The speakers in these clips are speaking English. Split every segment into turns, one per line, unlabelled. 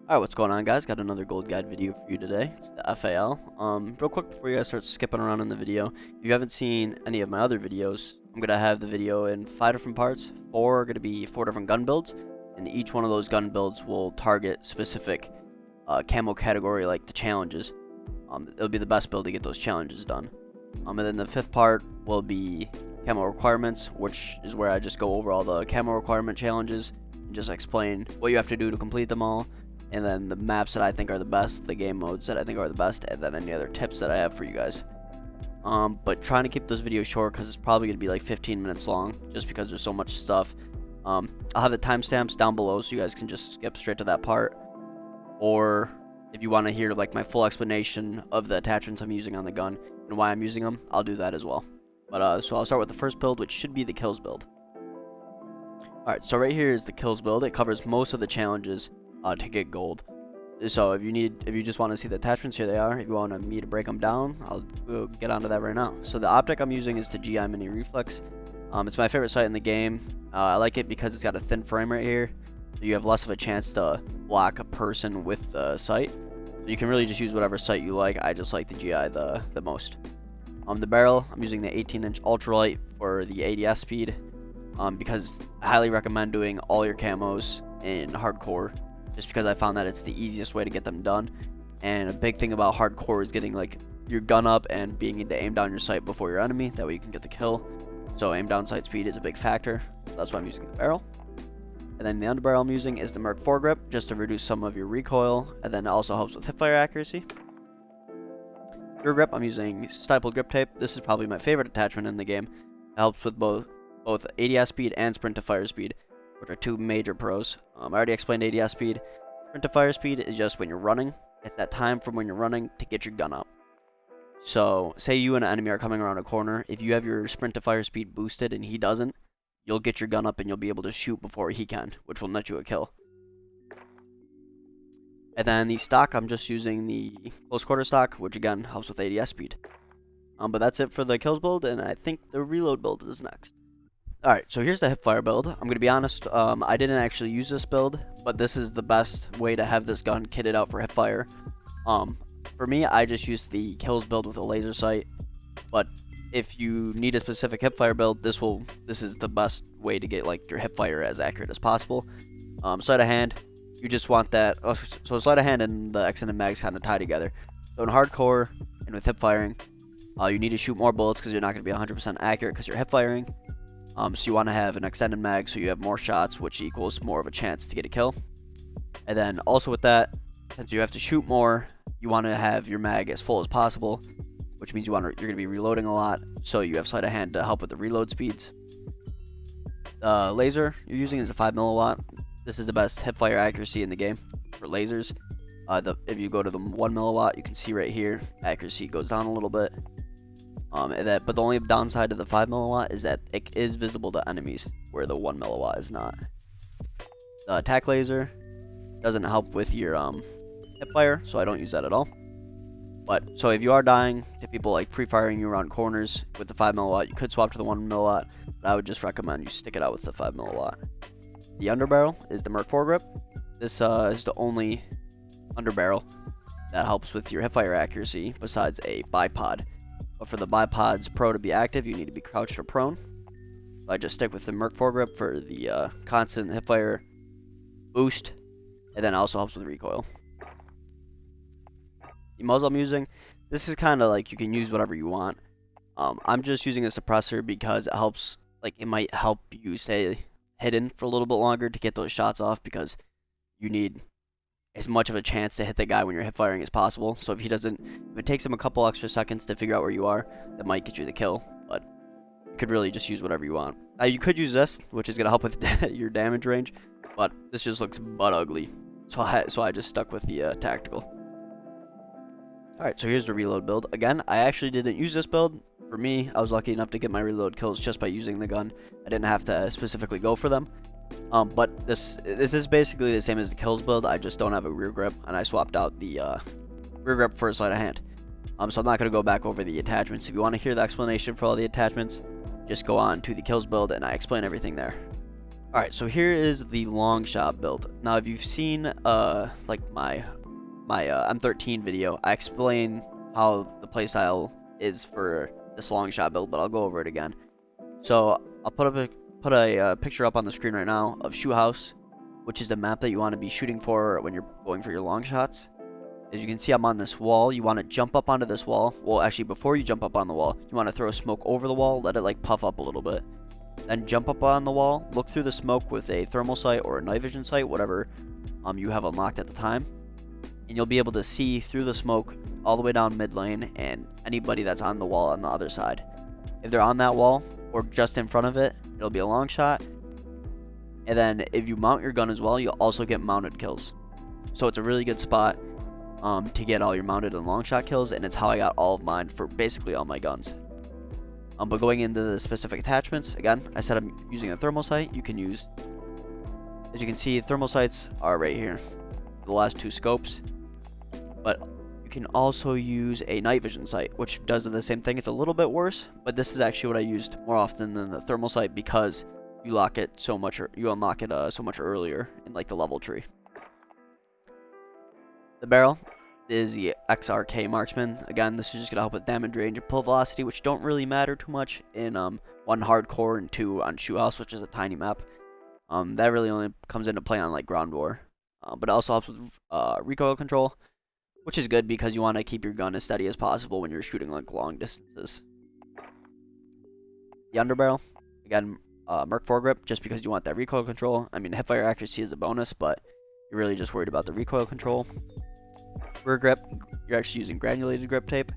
Alright, what's going on, guys? Got another gold guide video for you today. It's the FAL. Real quick before you guys start skipping around in the video, if you haven't seen any of my other videos, I'm going to have the video in 5 different parts. 4 are going to be 4 different gun builds, and each one of those gun builds will target specific camo category, like the challenges. It'll be the best build to get those challenges done. And then the 5th part will be Camo Requirements, which is where I just go over all the camo requirement challenges and just explain what you have to do to complete them all. And then the maps that I think are the best, the game modes that I think are the best, and then any other tips that I have for you guys. But trying to keep this video short because it's probably going to be like 15 minutes long, just because there's so much stuff. I'll have the timestamps down below so you guys can just skip straight to that part. Or if you want to hear like my full explanation of the attachments I'm using on the gun and why I'm using them, I'll do that as well. But so I'll start with the first build, which should be the kills build. Alright, so right here is the kills build. It covers most of the challenges to get gold. So if you just want to see the attachments, here they are. If you want me to break them down, we'll get onto that right now. So the optic I'm using is the GI Mini Reflex. It's my favorite sight in the game. I like it because it's got a thin frame right here, so you have less of a chance to block a person with the sight. So you can really just use whatever sight you like. I just like the GI the most. The barrel, I'm using the 18-inch ultralight for the ADS speed, because I highly recommend doing all your camos in hardcore, just because I found that it's the easiest way to get them done. And a big thing about hardcore is getting like your gun up and being able to aim down your sight before your enemy, that way you can get the kill. So aim down sight speed is a big factor. That's why I'm using the barrel. And then the underbarrel I'm using is the Merc foregrip, just to reduce some of your recoil, and then it also helps with hipfire accuracy. Rear grip, I'm using stapled grip tape. This is probably my favorite attachment in the game. It helps with both ADS speed and sprint to fire speed, which are two major pros. I already explained ADS speed. Sprint to fire speed is just when you're running. It's that time from when you're running to get your gun up. So say you and an enemy are coming around a corner. If you have your sprint to fire speed boosted and he doesn't, you'll get your gun up and you'll be able to shoot before he can, which will net you a kill. And then the stock, I'm just using the close quarter stock, which again helps with ADS speed. But that's it for the kills build, and I think the reload build is next. Alright, so here's the Hipfire build. I'm going to be honest, I didn't actually use this build, but this is the best way to have this gun kitted out for Hipfire. For me, I just used the kills build with a laser sight, but if you need a specific Hipfire build, this is the best way to get like your Hipfire as accurate as possible. Sleight of hand, you just want that. So sleight of hand and the extended mags kind of tie together. So in hardcore and with hip firing, you need to shoot more bullets because you're not going to be 100% accurate because you're hip firing. So you want to have an extended mag so you have more shots, which equals more of a chance to get a kill. And then also with that, since you have to shoot more, you want to have your mag as full as possible, which means you're going to be reloading a lot, so you have sleight of hand to help with the reload speeds. The laser you're using is a 5 milliwatt. This is the best hipfire accuracy in the game for lasers. If you go to the 1 milliwatt, you can see right here, accuracy goes down a little bit. But the only downside to the 5 milliwatt is that it is visible to enemies, where the 1 milliwatt is not. The attack laser doesn't help with your hipfire, so I don't use that at all. But so if you are dying to people like pre-firing you around corners with the 5 milliwatt, you could swap to the 1 milliwatt, but I would just recommend you stick it out with the 5 milliwatt. The underbarrel is the Merc foregrip. This is the only underbarrel that helps with your hipfire accuracy besides a bipod. But for the bipod's pro to be active, you need to be crouched or prone. So I just stick with the Merc foregrip for the constant hipfire boost, and then it also helps with recoil. The muzzle I'm using, this is kind of like you can use whatever you want. I'm just using a suppressor because it helps, like it might help you stay hidden for a little bit longer to get those shots off, because you need as much of a chance to hit the guy when you're hip firing as possible. So if it takes him a couple extra seconds to figure out where you are, that might get you the kill. But you could really just use whatever you want. You could use this, which is gonna help with your damage range, but this just looks butt ugly. So I just stuck with the tactical. Alright, so here's the reload build. Again, I actually didn't use this build. For me, I was lucky enough to get my reload kills just by using the gun. I didn't have to specifically go for them. But this is basically the same as the kills build. I just don't have a rear grip, and I swapped out the rear grip for a sleight of hand. So I'm not going to go back over the attachments. If you want to hear the explanation for all the attachments, just go on to the kills build, and I explain everything there. Alright, so here is the Longshot build. Now, if you've seen like my M13 video, I explain how the playstyle is for this Longshot build, but I'll go over it again. So I'll put a picture up on the screen right now of Shoot House, which is the map that you want to be shooting for when you're going for your long shots. As you can see, I'm on this wall. You want to jump up onto this wall. Well, actually, before you jump up on the wall, you want to throw smoke over the wall, let it like puff up a little bit. Then jump up on the wall, look through the smoke with a thermal sight or a night vision sight, whatever you have unlocked at the time. And you'll be able to see through the smoke all the way down mid lane and anybody that's on the wall on the other side. If they're on that wall or just in front of it, it'll be a long shot. And then if you mount your gun as well, you'll also get mounted kills. So it's a really good spot to get all your mounted and long shot kills, and it's how I got all of mine for basically all my guns. But going into the specific attachments, again, I said I'm using a thermal sight. You can use, as you can see, thermal sights are right here, the last two scopes. But you can also use a night vision sight, which does the same thing. It's a little bit worse, but this is actually what I used more often than the thermal sight because you lock it so much, or you unlock it so much earlier in like the level tree. The barrel is the XRK Marksman. Again, this is just going to help with damage range and pull velocity, which don't really matter too much in 1 hardcore and 2 on Shoot House, which is a tiny map. That really only comes into play on like ground war. But it also helps with recoil control, which is good because you want to keep your gun as steady as possible when you're shooting like long distances. The underbarrel, again, Merc foregrip, just because you want that recoil control. I mean, hipfire accuracy is a bonus, but you're really just worried about the recoil control. Rear grip, you're actually using granulated grip tape.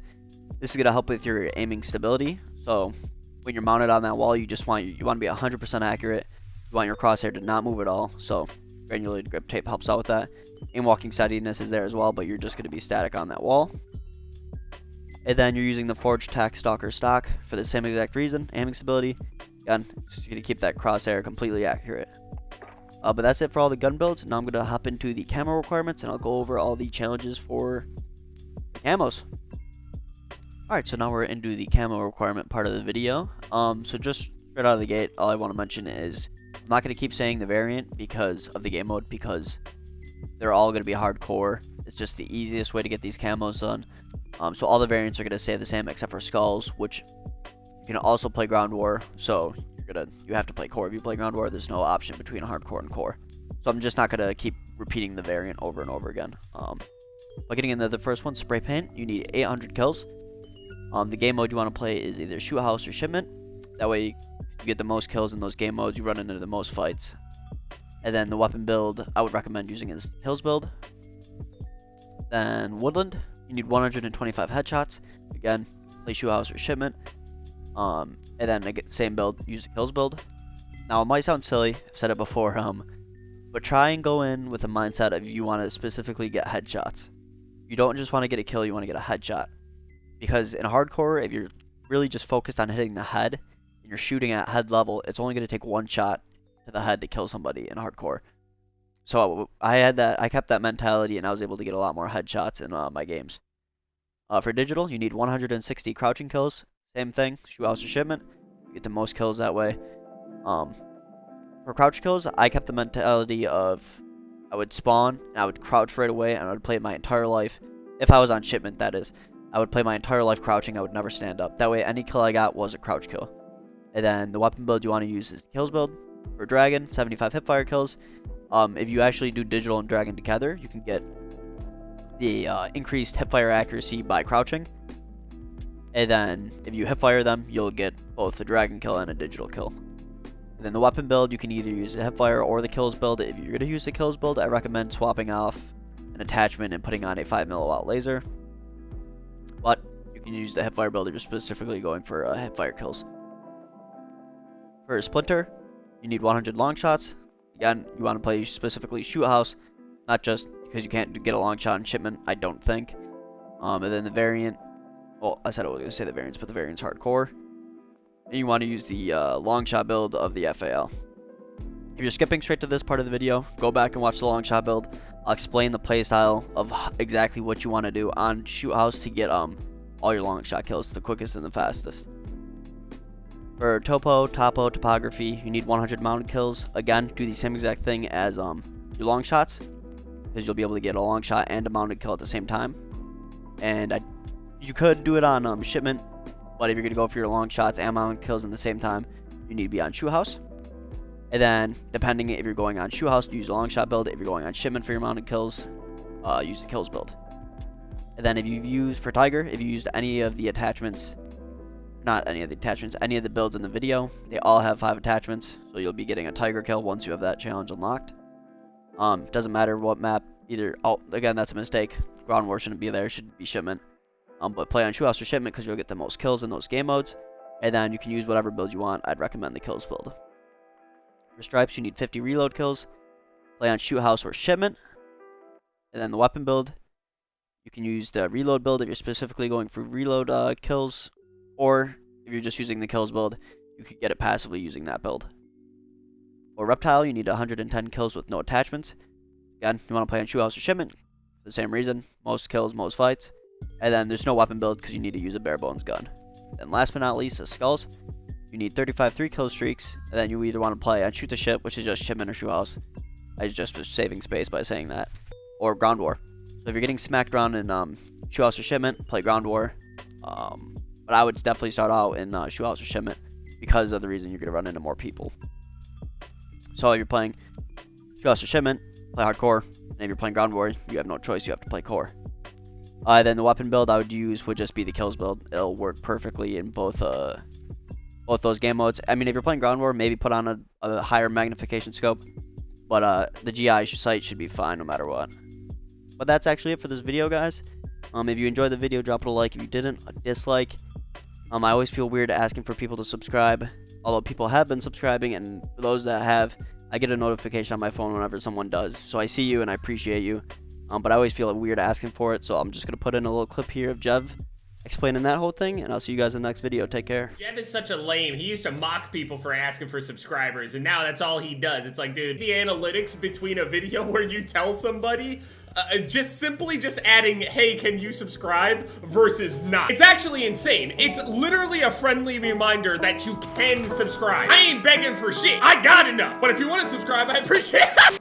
This is going to help with your aiming stability. So when you're mounted on that wall, you want to be 100% accurate. You want your crosshair to not move at all. So granulated grip tape helps out with that. Aim walking steadiness is there as well, but you're just going to be static on that wall. And then you're using the Forged Tac Stalker stock for the same exact reason, aiming stability. Again, just going to keep that crosshair completely accurate. But that's it for all the gun builds. Now I'm going to hop into the camo requirements, and I'll go over all the challenges for the camos. Alright, so now we're into the camo requirement part of the video. So just straight out of the gate, all I want to mention is I'm not going to keep saying the variant because of the game mode, because they're all going to be hardcore. It's just the easiest way to get these camos done. So all the variants are going to stay the same except for skulls, which you can also play ground war. So you have to play core. If you play ground war, there's no option between hardcore and core. So I'm just not going to keep repeating the variant over and over again. But getting into the first one, spray paint, you need 800 kills. The game mode you want to play is either Shoot House or Shipment. That way you get the most kills in those game modes, you run into the most fights. And then the weapon build, I would recommend using is Hills build. Then Woodland, you need 125 headshots. Again, play Shoot House or Shipment. And then I get the same build, use the Kills build. Now it might sound silly, I've said it before, but try and go in with a mindset of you want to specifically get headshots. You don't just want to get a kill, you want to get a headshot. Because in hardcore, if you're really just focused on hitting the head, and you're shooting at head level, it's only going to take one shot to the head to kill somebody in hardcore. So I kept that mentality, and I was able to get a lot more headshots in my games. For digital, you need 160 crouching kills. Same thing, Shoot House or Shipment. You get the most kills that way. For crouch kills, I kept the mentality of I would spawn, and I would crouch right away, and I would play my entire life. If I was on Shipment, that is. I would play my entire life crouching, I would never stand up. That way, any kill I got was a crouch kill. And then the weapon build you want to use is the Kills build. For Dragon, 75 hipfire kills. If you actually do digital and Dragon together, you can get the increased hipfire accuracy by crouching. And then if you hipfire them, you'll get both a Dragon kill and a digital kill. And then the weapon build, you can either use the hipfire or the Kills build. If you're going to use the Kills build, I recommend swapping off an attachment and putting on a 5mm laser. But you can use the hipfire build if you're specifically going for hipfire kills. For a Splinter, you need 100 long shots. Again, you want to play specifically Shoot House, not just because you can't get a long shot in Shipment, I don't think. And then the variant, well, I said I was going to say the variants, but the variant's hardcore. And you want to use the Longshot build of the FAL. If you're skipping straight to this part of the video, go back and watch the Longshot build. I'll explain the playstyle of exactly what you want to do on Shoot House to get all your Longshot kills the quickest and the fastest. For topo, topography, you need 100 mounted kills. Again, do the same exact thing as your long shots, because you'll be able to get a long shot and a mounted kill at the same time. And you could do it on shipment, but if you're gonna go for your long shots and mounted kills in the same time, you need to be on shoe house. And then, depending if you're going on shoe house, use a long shot build. If you're going on shipment for your mounted kills, use the kills build. And then if you use for Tiger, if you used any of the attachments, not any of the attachments, any of the builds in the video, they all have 5 attachments, so you'll be getting a Tiger kill once you have that challenge unlocked. Doesn't matter what map, either, oh, again, that's a mistake. Ground War shouldn't be there, it should be shipment. But play on shoe house or shipment because you'll get the most kills in those game modes. And then you can use whatever build you want. I'd recommend the kills build. For stripes, you need 50 reload kills. Play on shoe house or shipment. And then the weapon build, you can use the reload build if you're specifically going for reload kills. Or if you're just using the kills build, you could get it passively using that build. For reptile, you need 110 kills with no attachments. Again, you want to play on shoe house or shipment. For the same reason, most kills, most fights. And then there's no weapon build because you need to use a bare bones gun. And last but not least is skulls. You need 35 3-kill streaks, and then you either want to play on shoot the ship, which is just shipment or shoe house. I just was saving space by saying that. Or ground war. So if you're getting smacked around in shoe house or shipment, play ground war. But I would definitely start out in shoe house or shipment because of the reason you're going to run into more people. So if you're playing shoe house or shipment, play hardcore. And if you're playing ground war, you have no choice, you have to play core. Then the weapon build I would use would just be the kills build. It'll work perfectly in both those game modes. I mean, if you're playing ground war, maybe put on a higher magnification scope. But the GI sight should be fine no matter what. But that's actually it for this video, guys. If you enjoyed the video, drop it a like. If you didn't, a dislike. I always feel weird asking for people to subscribe, although people have been subscribing, and for those that have, I get a notification on my phone whenever someone does. So I see you and I appreciate you. But I always feel weird asking for it, so I'm just going to put in a little clip here of Jev explaining that whole thing, and I'll see you guys in the next video. Take care.
Jev is such a lame. He used to mock people for asking for subscribers, and now that's all he does. It's like, dude, the analytics between a video where you tell somebody just simply adding, hey, can you subscribe, versus not. It's actually insane. It's literally a friendly reminder that you can subscribe. I ain't begging for shit. I got enough. But if you want to subscribe, I appreciate it.